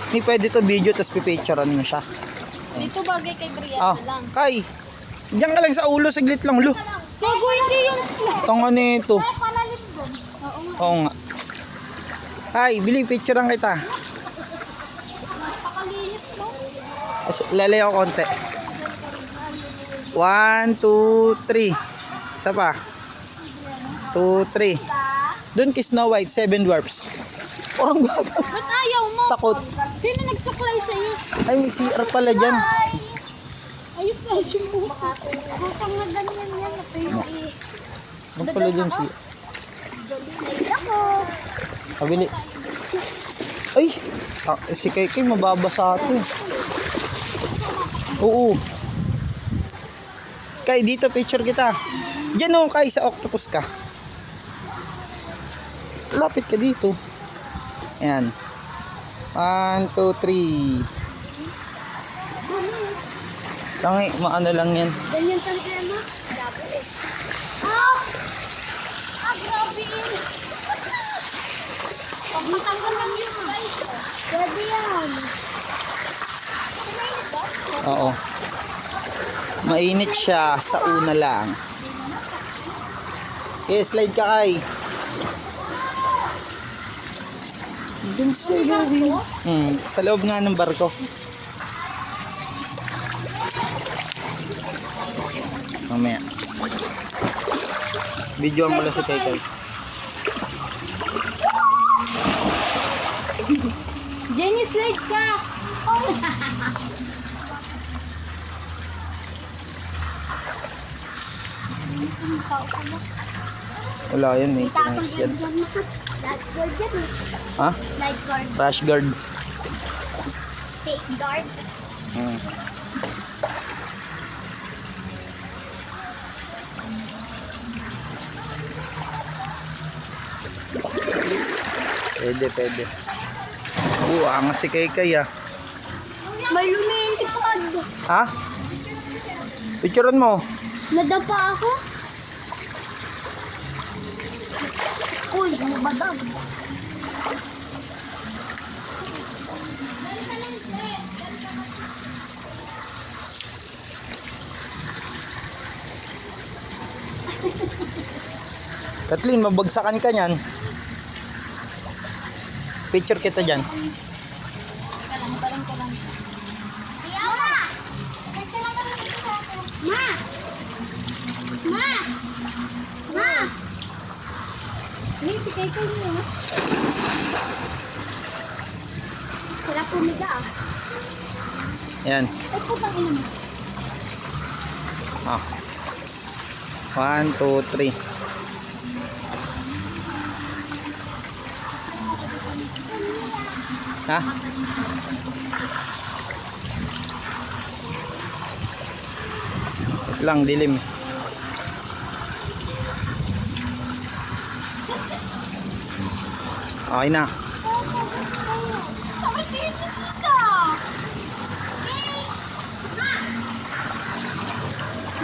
Hindi pwede to video tapos pipicturean mo siya. Dito bagay kay Brianna lang. Kay, diyan ka lang sa ulo, saglit lang, lo. Gago, hindi yung slide. Tanga nito. Ay, palalim doon. Oo nga. Oo nga. Kay, bili, picturean kita. Napakalinis, no? Lalay ako konti. 1, 2, 3. Isa pa. 2, 3. Doon kay Snow White, 7 dwarfs. Parang gaga. Ba't ayaw mo? Takot. Sino nagsuklay sa'yo? Ay, may CR pala dyan. Ayos na yung buka. Kusang na ganyan yan. Ano pala dyan CR? Ako. Pabili. Ay! Si Kay mababasa ito. Oo. Kay, dito picture kita. Diyan o, Kay, sa octopus ka. Lapit ka dito. Ayan. 1, 2, 3. Tangi, maano lang yan. Ganyan sa tema? Ah! Ah, grabe yun. Pag matanggal lang yun. Pwede yan. Oo. Mainit siya sa una lang. Okay, slide ka, Kay. Dun sa loob. Sa loob nga ng barko. Mamaya. Videoan mo lang si Kay. Jenny, slide ka! Wala yun, maintenance yan. Lifeguard yan eh. Ha? Lifeguard. Crash guard. Safeguard. Pwede. Angas si Kay ah. May lumilipad. Ha? Picturean mo. Nadapa ako. Uy, madam. Kathleen, mabagsakan ka niyan. Picture kita dyan. Parang ko lang. Ayawa! Ma! Ma! Ma! Hindi, si Kay niya. Sarap pumiga ah. Yan. Ay, putang ina mo. 1, 2, 3. Ha? Lang dilim. Okay na.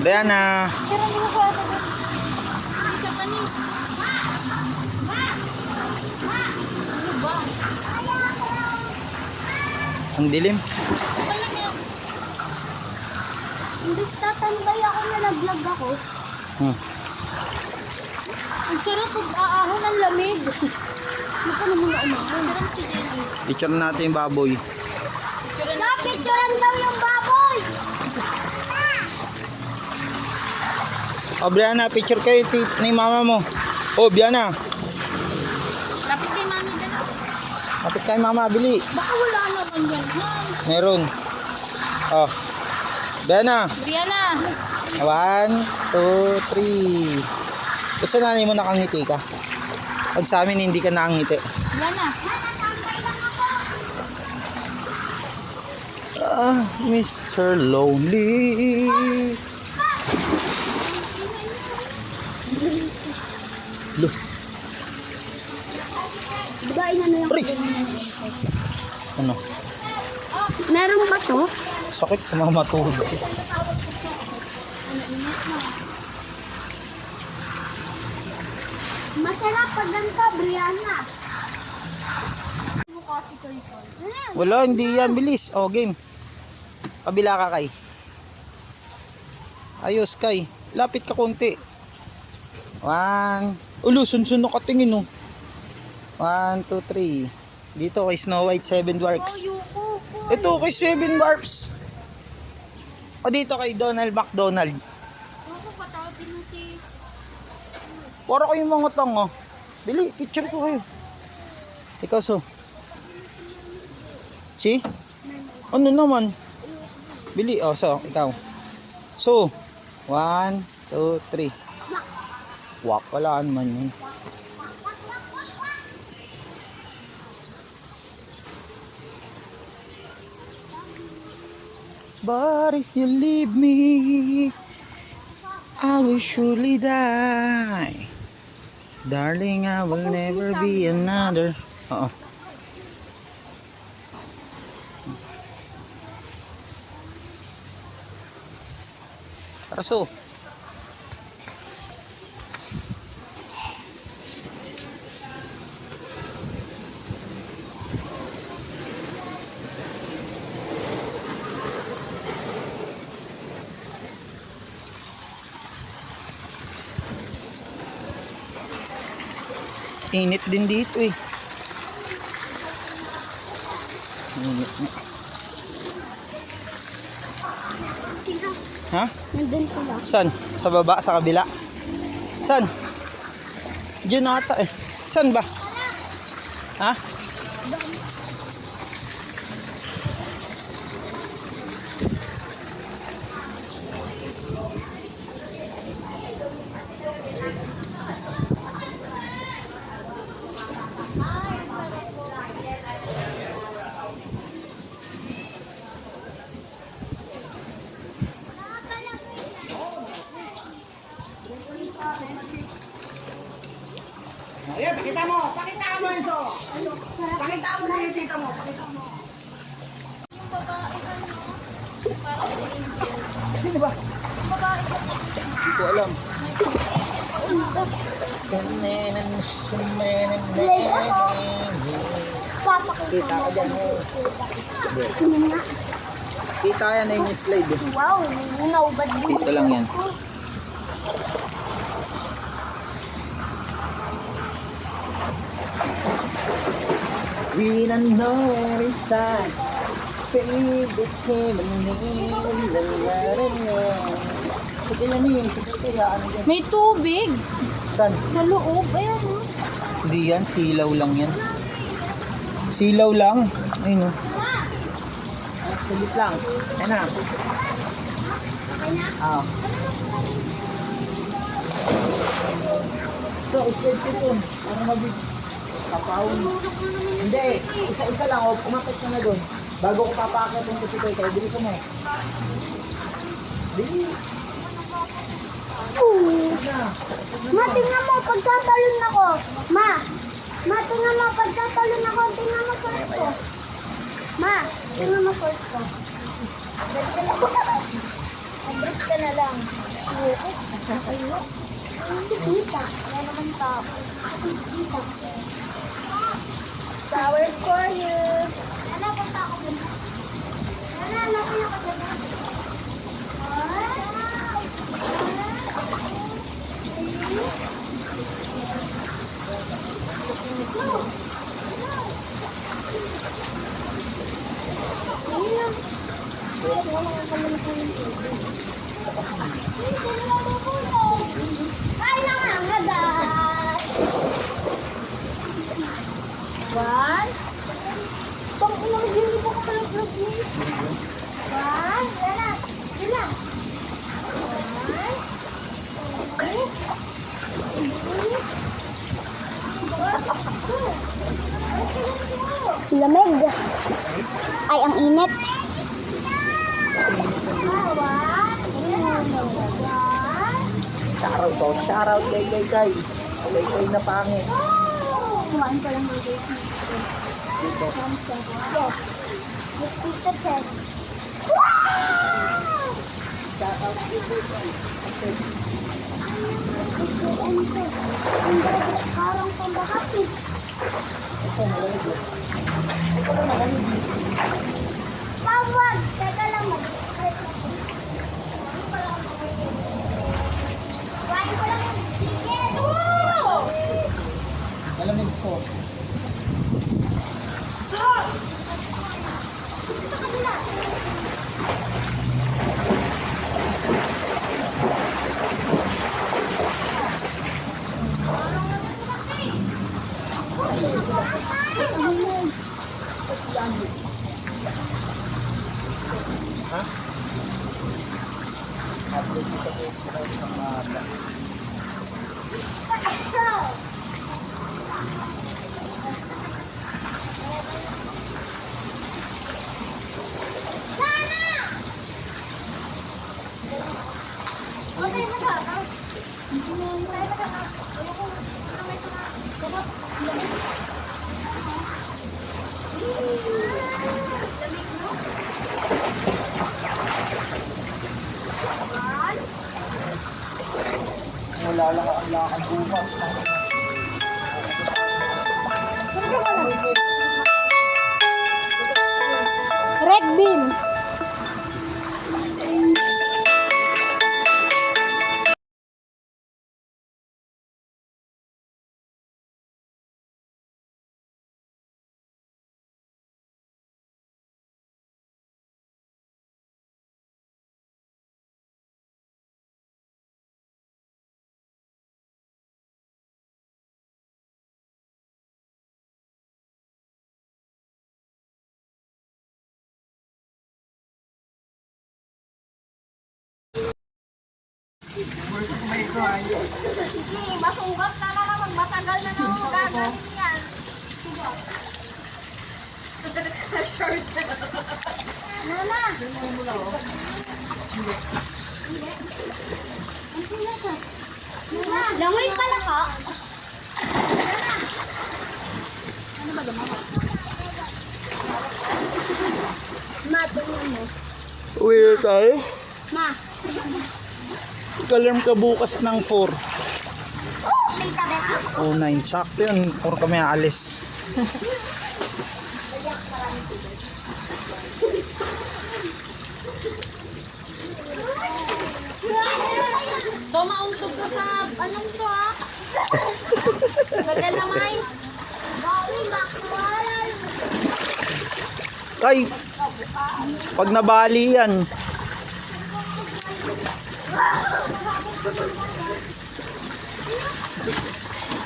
Brianna. Sarap mo ko ata. Isa pa ni. Ano ba? Ang dilim. Hindi tatambay ako, nalaglag ako. Ang sarap pag-aahon ng lamig. Ano ka naman na umahon? Sarap si Jenny. Picture natin yung baboy. Picturean daw yung baboy! Oh, Brianna, picture kayo ni mama mo. Oh, Brianna. Lapit kay mami dyan. Kapit kay mama, bili. Baka wala naman yan. Meron. Oh. Brianna. Brianna! 1, 2, 3. Ba't sa nanay mo nakangiti ka? Pag sa amin hindi ka nakangiti. Brianna! Mr. Lonely. Look. Diba inano yung Freeze. Ano? Meron ba to? Sakit sa mga matulog. Masarap pag ganito, Brianna. kasi Koy Koy. Wala, hindi yan. Bilis. Oh, game. Kabila ka, Kay. Ayos, Kay. Lapit ka konti. 1. Ulo, sunsun na katingin, oh. 1, 2, 3. Dito kay Snow White, 7 dwarfs. Ito kay 7 dwarfs. O dito kay Donald McDonald. Ako patawag din mo si... Para kayong mga tanga. Bili, picture ko kayo. Ikaw, so. Si? Ano naman? Bili, oh, so, ikaw. So, 1, 2, 3. Wak, walaan man yun. But if you leave me, I will surely die. Darling, I will never be another. Oo. Taraso. Init din dito eh. Init na. Ha? Nandun sila. San? Sa baba? Sa kabila? San? Diyan ata eh. San ba? Ha? Ayan, pakita mo Enzo. Pakita mo na yung tita mo. Pakita mo. Yung babae ano, parang angel. Sino ba? Yung babae ko. Hindi ko alam. Kita ka dyan eh. Kita yan na yung slide eh. Wow, naubad din. Dito lang yan. We don't know where it's at. Baby, came and sige na niya, sige kaya ano dyan. May tubig Saan? sa loob. Ayan o. Hindi yan, silaw lang yan. Silaw lang? Ayun o. Salit lang. Ayan na. Ah. So, slide ko dun. Para mabig. Kapawin. Hindi, isa-isa lang. O, umakit ka na dun. Bago ko papakit yung kasi kayo, bili ko mo. Bili. Ma, tingnan mo, pagtatalon ako. Ma, tingnan mo, pagtatalon ako. Tingnan mo first ko. Ma, tingnan mo first ko. Abrit ka na lang. Ayoko. Hindi kita. Wala naman tao. Kita. Flowers for you. Ano, punta ako dun. Ano, natin ako dun. One. Pang ilang dito po ka pala plus me. One. Yan na. Yan na. One. Okay. Lamig. Ay, ang init. Shoutout kay. Kay na pangit. Kumain ko lang dito. Dito. Yes. Let's eat the test. Shoutout Parang pambahati. Pawag! Teka lang mo. Kuhain ko lang yung ticket. Malamig po. Dito ka sila. Okay na ba? Wala lang ang lakad bukas. Red bean. Masugat na naman, matagal na naman gagaling yan. Nana! Langoy pala ka? Ma, tingnan mo. Uwi na tayo. Ma. Kalarm ka bukas ng 4. Oh, may tabet. O 9. Sakto yun. 4 kami aalis. So, mauntog ka sa anong to, ha? Magalamay. Ay! Pag nabali yan.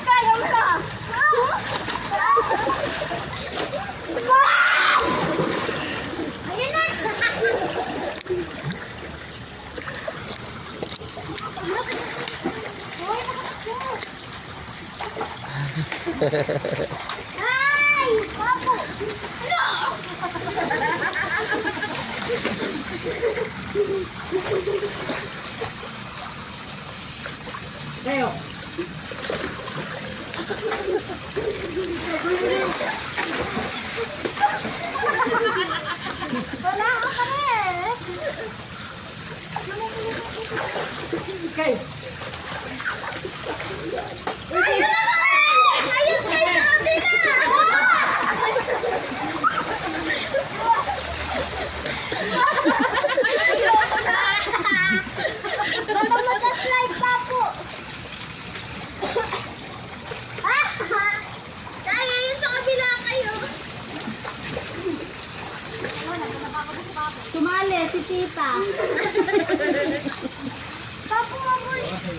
Kaya mo na. Ayun na. Ay! Papo! Kayo. Wala ka pa rin. Kayo. Ayun na ka rin! Ayun kayo sa kabila! Baka mag-slide pa po. Kaya yun sa kabila kayo. Sumali si tita. Papo, mabuli.